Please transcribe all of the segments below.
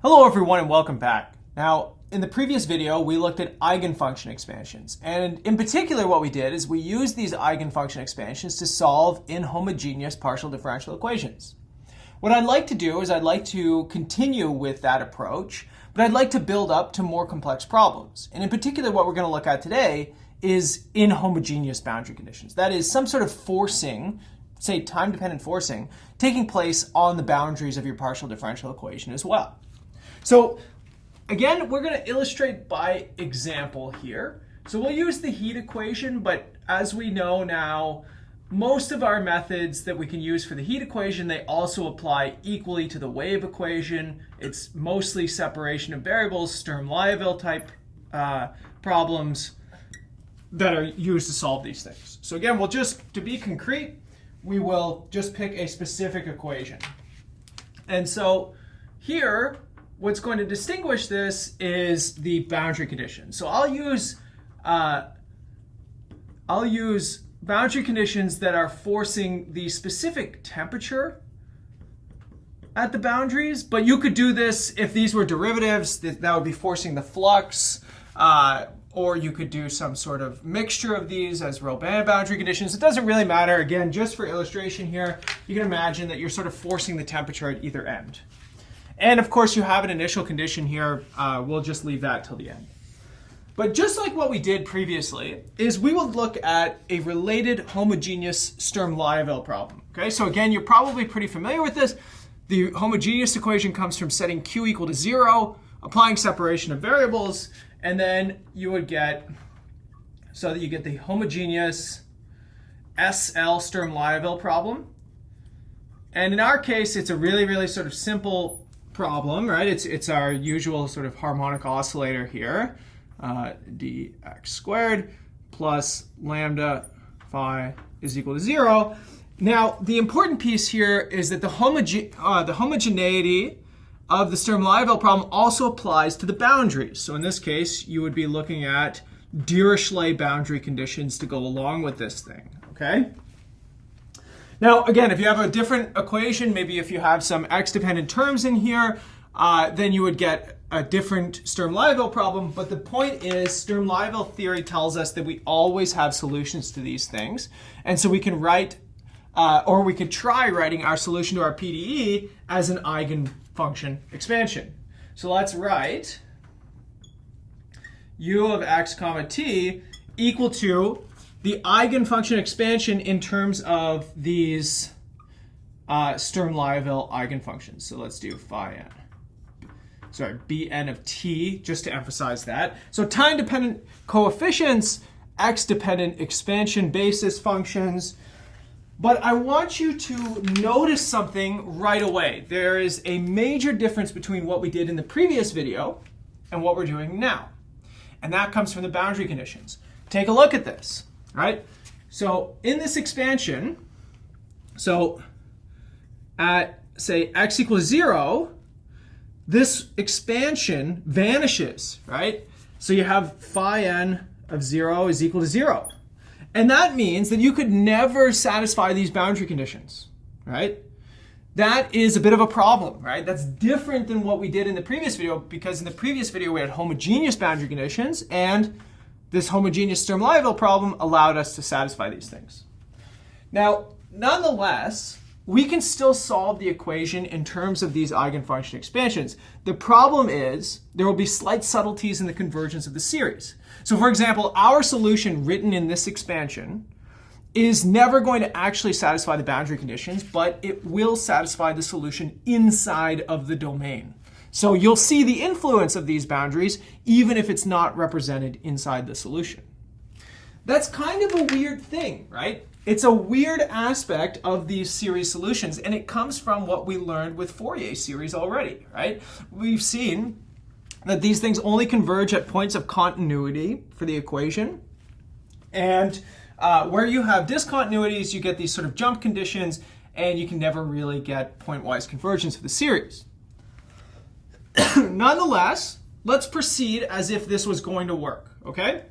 Hello everyone and welcome back. Now, in the previous video, we looked at eigenfunction expansions. And in particular, what we did is we used these eigenfunction expansions to solve inhomogeneous partial differential equations. What I'd like to do is I'd like to continue with that approach, but I'd like to build up to more complex problems. And in particular, what we're going to look at today is inhomogeneous boundary conditions. That is some sort of forcing, say time-dependent forcing, taking place on the boundaries of your partial differential equation as well. So again, we're going to illustrate by example here. So we'll use the heat equation, but as we know now, most of our methods that we can use for the heat equation, they also apply equally to the wave equation. It's mostly separation of variables, Sturm-Liouville type problems that are used to solve these things. So again, we'll just, to be concrete, we will just pick a specific equation. And so here, what's going to distinguish this is the boundary condition. So I'll use boundary conditions that are forcing the specific temperature at the boundaries, but you could do this if these were derivatives, that would be forcing the flux, or you could do some sort of mixture of these as Robin boundary conditions. It doesn't really matter. Again, just for illustration here, you can imagine that you're sort of forcing the temperature at either end. And of course, you have an initial condition here. We'll just leave that till the end. But just like what we did previously, is we will look at a related homogeneous Sturm-Liouville problem. Okay, so again, you're probably pretty familiar with this. The homogeneous equation comes from setting q equal to 0, applying separation of variables, and then you would get, so that you get the homogeneous SL Sturm-Liouville problem. And in our case, it's a really sort of simple problem, right? It's our usual sort of harmonic oscillator here, dx squared plus lambda phi is equal to 0. Now, the important piece here is that the homogeneity of the Sturm-Liouville problem also applies to the boundaries. So in this case, you would be looking at Dirichlet boundary conditions to go along with this thing, okay? Now, again, if you have a different equation, maybe if you have some x-dependent terms in here, then you would get a different Sturm-Liouville problem. But the point is, Sturm-Liouville theory tells us that we always have solutions to these things. And so we can write, or we could try writing our solution to our PDE as an eigenfunction expansion. So let's write u of x comma t equal to the eigenfunction expansion in terms of these Sturm-Liouville eigenfunctions. So let's do phi n. Sorry, bn of t, just to emphasize that. So time-dependent coefficients, x-dependent expansion basis functions. But I want you to notice something right away. There is a major difference between what we did in the previous video and what we're doing now. And that comes from the boundary conditions. Take a look at this. Right? So in this expansion, so at, say, x equals 0, this expansion vanishes, right? So you have phi n of 0 is equal to 0. And that means that you could never satisfy these boundary conditions, right? That is a bit of a problem, right? That's different than what we did in the previous video, because in the previous video we had homogeneous boundary conditions, and this homogeneous Sturm-Liouville problem allowed us to satisfy these things. Now, nonetheless, we can still solve the equation in terms of these eigenfunction expansions. The problem is there will be slight subtleties in the convergence of the series. So for example, our solution written in this expansion is never going to actually satisfy the boundary conditions, but it will satisfy the solution inside of the domain. So you'll see the influence of these boundaries even if it's not represented inside the solution. That's kind of a weird thing, right? It's a weird aspect of these series solutions, and it comes from what we learned with Fourier series already, right? We've seen that these things only converge at points of continuity for the equation. And where you have discontinuities, you get these sort of jump conditions, and you can never really get pointwise convergence for the series. Nonetheless, let's proceed as if this was going to work, okay?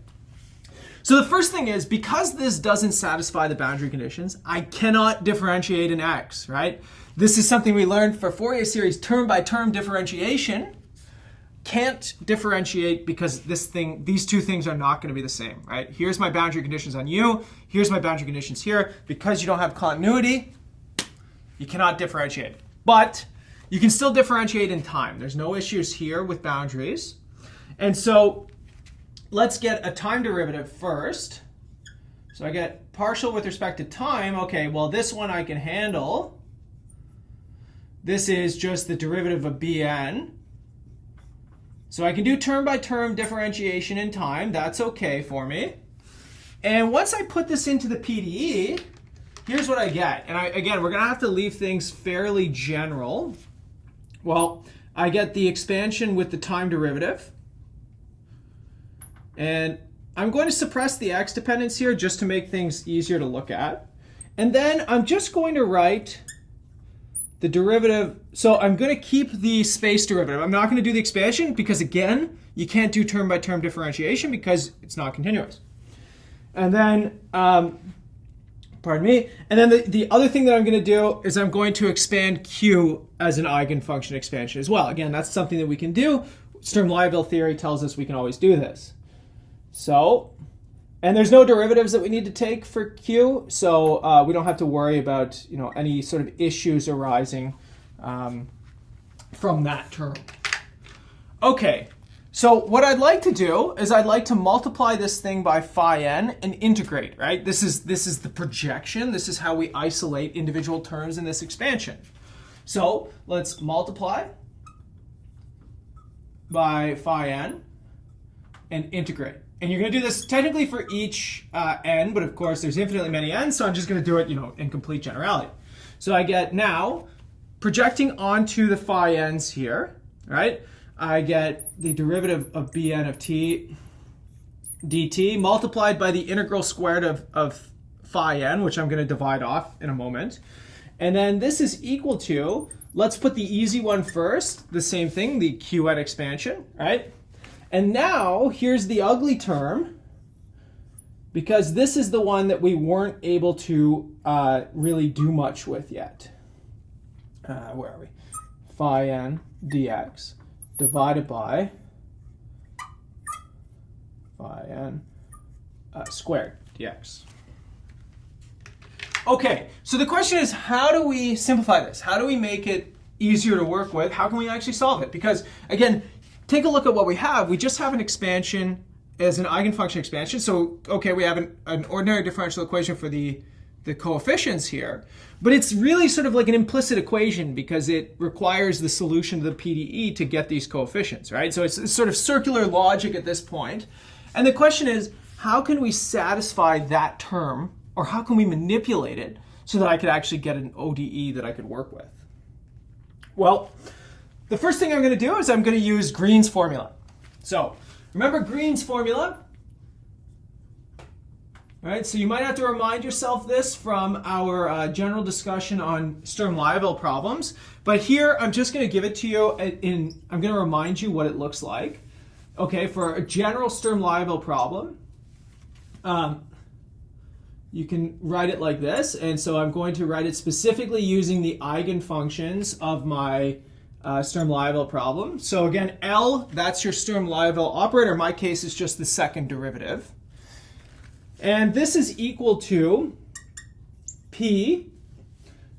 So the first thing is, because this doesn't satisfy the boundary conditions, I cannot differentiate an x, right? This is something we learned for Fourier series term by term differentiation, can't differentiate because these two things are not going to be the same, right? Here's my boundary conditions on U. Here's my boundary conditions here. Because you don't have continuity, you cannot differentiate. But you can still differentiate in time. There's no issues here with boundaries. And so let's get a time derivative first. So I get partial with respect to time. Okay, well, this one I can handle. This is just the derivative of Bn. So I can do term by term differentiation in time. That's okay for me. And once I put this into the PDE, here's what I get. And again, we're going to have to leave things fairly general. Well, I get the expansion with the time derivative. And I'm going to suppress the x dependence here just to make things easier to look at. And then I'm just going to write the derivative. So I'm going to keep the space derivative. I'm not going to do the expansion because, again, you can't do term by term differentiation because it's not continuous. And then, pardon me. And then the other thing that I'm going to do is I'm going to expand Q as an eigenfunction expansion as well. Again, that's something that we can do. Sturm-Liouville theory tells us we can always do this. So, and there's no derivatives that we need to take for Q, so we don't have to worry about any sort of issues arising from that term. Okay, so what I'd like to do is I'd like to multiply this thing by phi n and integrate, right? This is the projection. This is how we isolate individual terms in this expansion. So let's multiply by phi n and integrate. And you're going to do this technically for each n, but of course there's infinitely many n's, so I'm just going to do it, in complete generality. So I get now, projecting onto the phi n's here, right? I get the derivative of Bn of t dt multiplied by the integral squared of phi n, which I'm going to divide off in a moment. And then this is equal to, let's put the easy one first, the same thing, the Qn expansion, right? And now, here's the ugly term, because this is the one that we weren't able to really do much with yet. Where are we? Phi n dx divided by phi n squared dx. Okay, so the question is, how do we simplify this? How do we make it easier to work with? How can we actually solve it? Because, again, take a look at what we have. We just have an expansion as an eigenfunction expansion. So, okay, we have an ordinary differential equation for the coefficients here. But it's really sort of like an implicit equation because it requires the solution to the PDE to get these coefficients, right? So it's sort of circular logic at this point. And the question is, how can we satisfy that term, or how can we manipulate it so that I could actually get an ODE that I could work with? Well, the first thing I'm going to do is I'm going to use Green's formula. So remember Green's formula? All right, so you might have to remind yourself this from our general discussion on Sturm-Liouville problems. But here, I'm just going to give it to you. I'm going to remind you what it looks like. Okay, for a general Sturm-Liouville problem, you can write it like this. And so I'm going to write it specifically using the eigenfunctions of my Sturm-Liouville problem. So again, L, that's your Sturm-Liouville operator. In my case, it's just the second derivative. And this is equal to P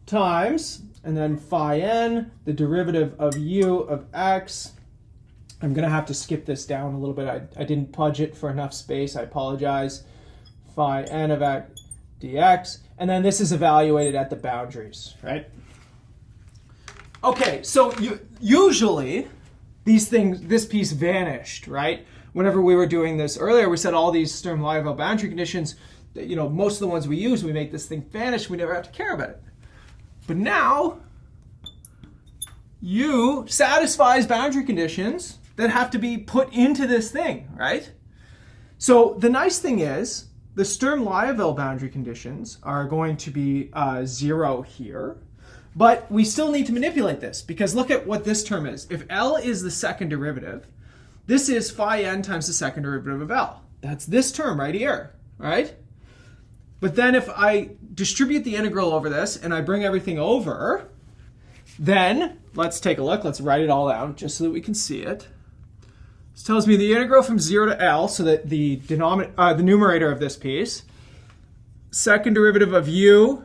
times, and then phi n, the derivative of u of x. I'm going to have to skip this down a little bit. I didn't pudge it for enough space. I apologize. Phi n of x dx. And then this is evaluated at the boundaries, right? Okay, so usually this piece vanished, right? Whenever we were doing this earlier, we said all these Sturm-Liouville boundary conditions, most of the ones we use, we make this thing vanish. We never have to care about it. But now, U satisfies boundary conditions that have to be put into this thing, right? So the nice thing is, the Sturm-Liouville boundary conditions are going to be 0 here. But we still need to manipulate this, because look at what this term is. If L is the second derivative, this is phi n times the second derivative of L. That's this term right here, right? But then if I distribute the integral over this and I bring everything over, then let's take a look. Let's write it all out just so that we can see it. This tells me the integral from 0 to L, so that the numerator of this piece, second derivative of u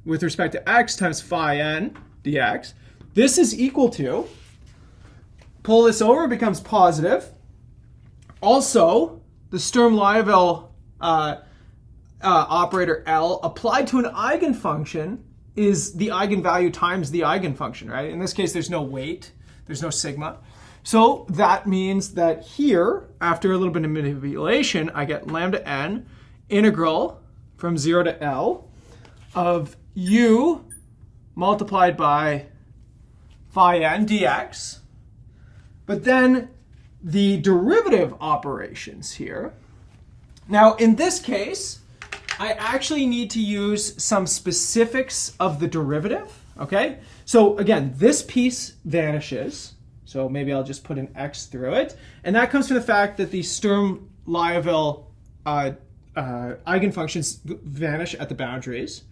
with respect to x times phi n dx, this is equal to, pull this over, it becomes positive. Also, the Sturm-Liouville operator L applied to an eigenfunction is the eigenvalue times the eigenfunction, right? In this case, there's no weight, there's no sigma. So that means that here, after a little bit of manipulation, I get lambda n integral from 0 to L of u multiplied by phi n dx. But then the derivative operations here. Now, in this case, I actually need to use some specifics of the derivative, okay? So again, this piece vanishes. So maybe I'll just put an x through it. And that comes from the fact that the Sturm-Liouville eigenfunctions vanish at the boundaries.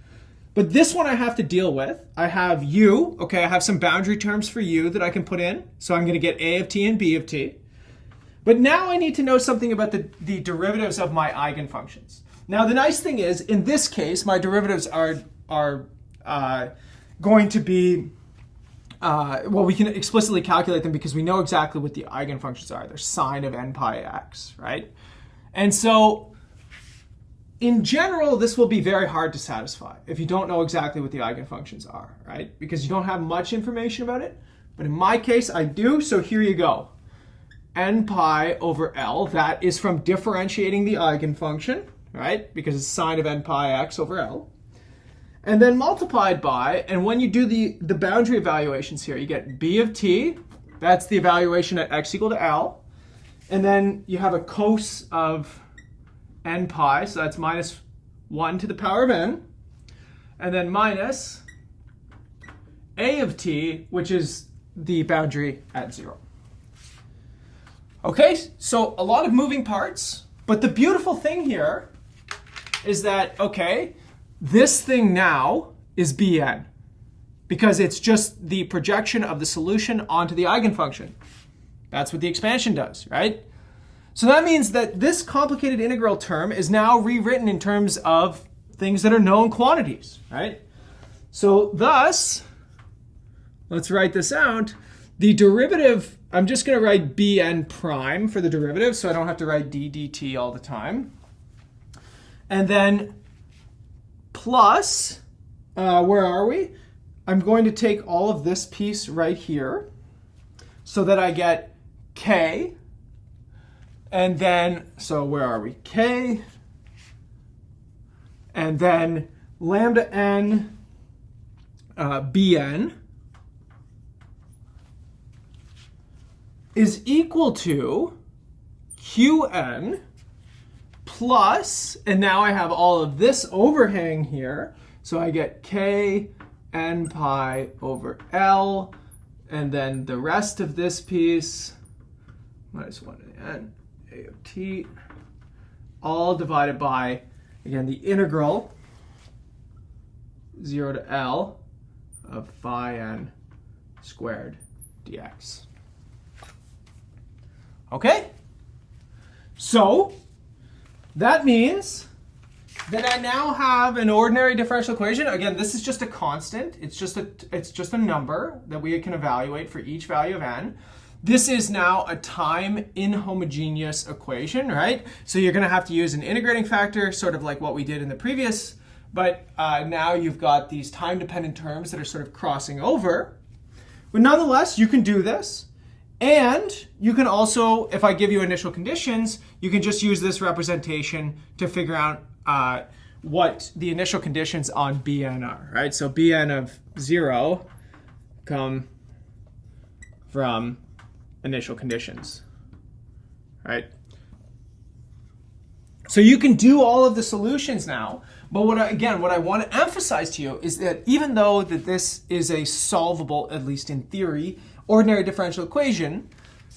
But this one I have to deal with. I have u, okay, I have some boundary terms for u that I can put in. So I'm going to get a of t and b of t. But now I need to know something about the derivatives of my eigenfunctions. Now the nice thing is, in this case, my derivatives are going to be, well, we can explicitly calculate them because we know exactly what the eigenfunctions are. They're sine of n pi x, right? And so in general, this will be very hard to satisfy if you don't know exactly what the eigenfunctions are, right? Because you don't have much information about it. But in my case, I do, so here you go. N pi over L, that is from differentiating the eigenfunction, right? Because it's sine of n pi x over L. And then multiplied by, and when you do the boundary evaluations here, you get b of t, that's the evaluation at x equal to L. And then you have a cos of n pi, so that's minus 1 to the power of n. And then minus a of t, which is the boundary at 0. Okay, so a lot of moving parts, but the beautiful thing here is that, okay, this thing now is Bn because it's just the projection of the solution onto the eigenfunction. That's what the expansion does, right? So that means that this complicated integral term is now rewritten in terms of things that are known quantities, right? So thus, let's write this out. The derivative, I'm just going to write Bn prime for the derivative, so I don't have to write d dt all the time. And then plus, where are we? I'm going to take all of this piece right here so that I get k. And then, so where are we? K. And then lambda n Bn is equal to Qn plus, and now I have all of this overhang here, so I get k n pi over L, and then the rest of this piece, minus 1 to the n, a of t, all divided by, again, the integral 0 to L of phi n squared dx. Okay? So that means that I now have an ordinary differential equation. Again, this is just a constant. It's just a number that we can evaluate for each value of n. This is now a time inhomogeneous equation, right? So you're going to have to use an integrating factor, sort of like what we did in the previous, but now you've got these time-dependent terms that are sort of crossing over. But nonetheless, you can do this. And you can also, if I give you initial conditions, you can just use this representation to figure out what the initial conditions on Bn are, right? So Bn of 0 come from initial conditions, right? So you can do all of the solutions now, but what I want to emphasize to you is that even though that this is a solvable, at least in theory, ordinary differential equation,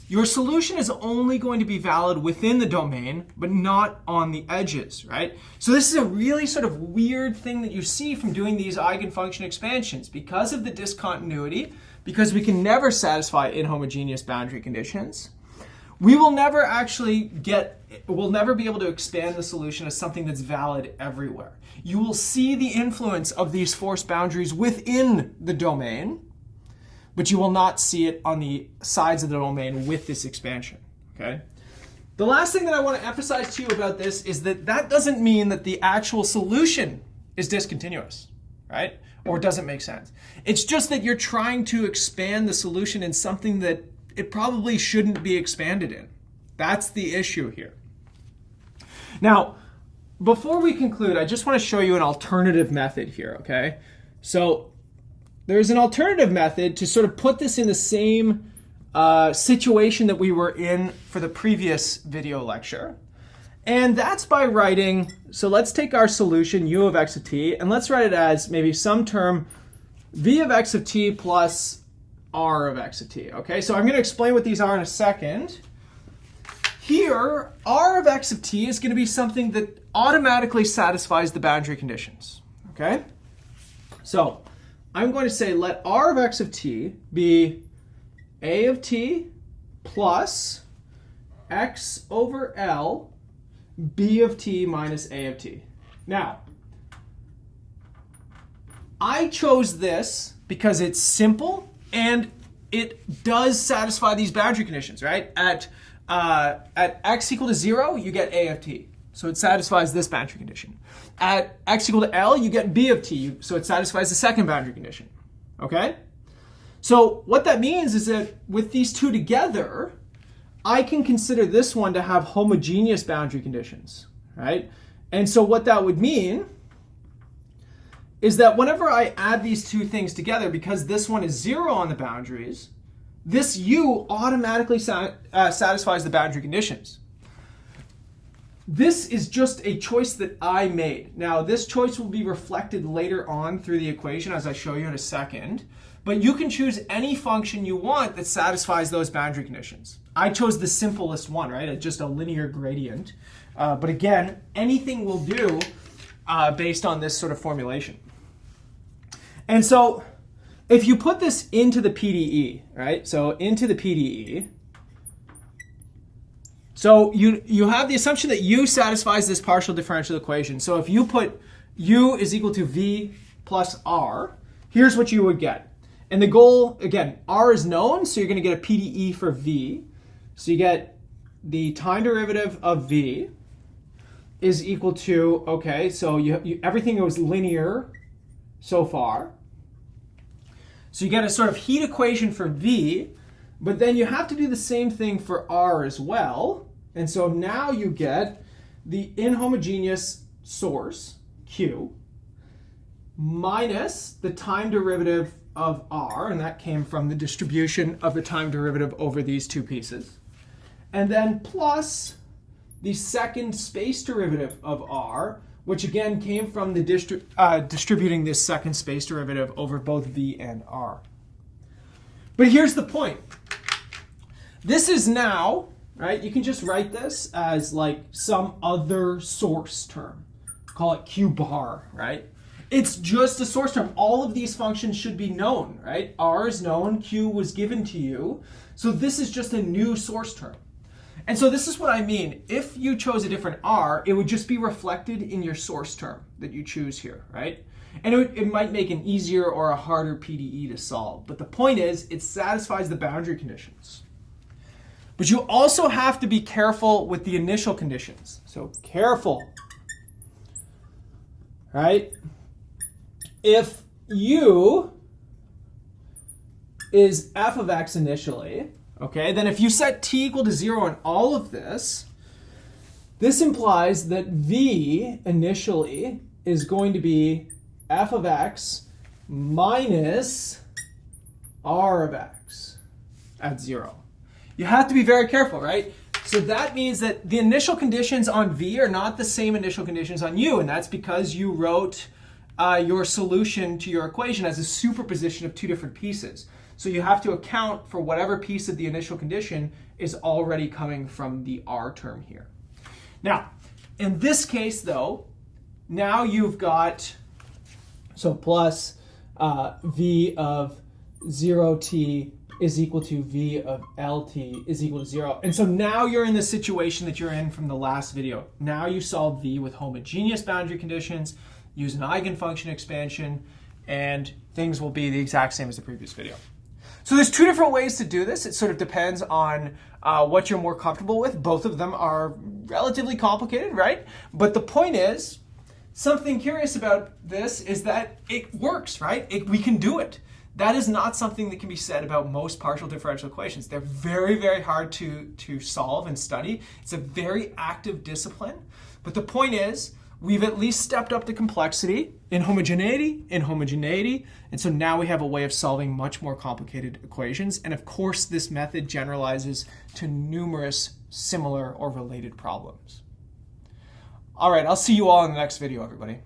your solution is only going to be valid within the domain, but not on the edges, right? So this is a really sort of weird thing that you see from doing these eigenfunction expansions. Because of the discontinuity, because we can never satisfy inhomogeneous boundary conditions, we will never actually we'll never be able to expand the solution as something that's valid everywhere. You will see the influence of these forced boundaries within the domain, but you will not see it on the sides of the domain with this expansion, okay? The last thing that I want to emphasize to you about this is that that doesn't mean that the actual solution is discontinuous, right? Or doesn't make sense. It's just that you're trying to expand the solution in something that it probably shouldn't be expanded in. That's the issue here. Now, before we conclude, I just want to show you an alternative method here, okay? So there's an alternative method to sort of put this in the same situation that we were in for the previous video lecture. And that's by writing, so let's take our solution u of x of t, and let's write it as maybe some term v of x of t plus r of x of t. Okay, so I'm going to explain what these are in a second. Here, r of x of t is going to be something that automatically satisfies the boundary conditions. Okay, so I'm going to say let r of x of t be a of t plus x over L b of t minus a of t. Now, I chose this because it's simple and it does satisfy these boundary conditions, right? At x equal to 0, you get a of t. So it satisfies this boundary condition. At x equal to L, you get b of t. So it satisfies the second boundary condition. Okay? So what that means is that with these two together, I can consider this one to have homogeneous boundary conditions, right? And so what that would mean is that whenever I add these two things together, because this one is 0 on the boundaries, this u automatically satisfies the boundary conditions. This is just a choice that I made. Now, this choice will be reflected later on through the equation, as I show you in a second. But you can choose any function you want that satisfies those boundary conditions. I chose the simplest one, right? Just a linear gradient. But again, anything will do based on this sort of formulation. And so if you put this into the PDE, right? So into the PDE, so you have the assumption that u satisfies this partial differential equation. So if you put u is equal to v plus r, here's what you would get. And the goal, again, r is known, so you're going to get a PDE for v. So you get the time derivative of v is equal to, okay, so everything was linear so far. So you get a sort of heat equation for v, but then you have to do the same thing for r as well. And so now you get the inhomogeneous source, q, minus the time derivative of r, and that came from the distribution of the time derivative over these two pieces. And then plus the second space derivative of r, which again came from the distributing this second space derivative over both v and r. But here's the point. This is now, right, you can just write this as like some other source term. Call it q bar, right? It's just a source term. All of these functions should be known, right? R is known, q was given to you. So this is just a new source term. And so this is what I mean. If you chose a different r, it would just be reflected in your source term that you choose here, right? And it might make an easier or a harder PDE to solve. But the point is, it satisfies the boundary conditions. But you also have to be careful with the initial conditions. So careful, right? If u is f of x initially, okay, then if you set t equal to 0 in all of this, this implies that v initially is going to be f of x minus r of x at 0. You have to be very careful, right? So that means that the initial conditions on v are not the same initial conditions on u, and that's because you wrote your solution to your equation as a superposition of two different pieces. So you have to account for whatever piece of the initial condition is already coming from the r term here. Now, in this case, though, now you've got, so plus v of 0t is equal to V of LT is equal to 0. And so now you're in the situation that you're in from the last video. Now you solve V with homogeneous boundary conditions, use an eigenfunction expansion, and things will be the exact same as the previous video. So there's two different ways to do this. It sort of depends on what you're more comfortable with. Both of them are relatively complicated, right? But the point is, something curious about this is that it works, right? We can do it. That is not something that can be said about most partial differential equations. They're very, very hard to solve and study. It's a very active discipline. But the point is, we've at least stepped up the complexity in homogeneity, and so now we have a way of solving much more complicated equations. And of course, this method generalizes to numerous similar or related problems. All right, I'll see you all in the next video, everybody.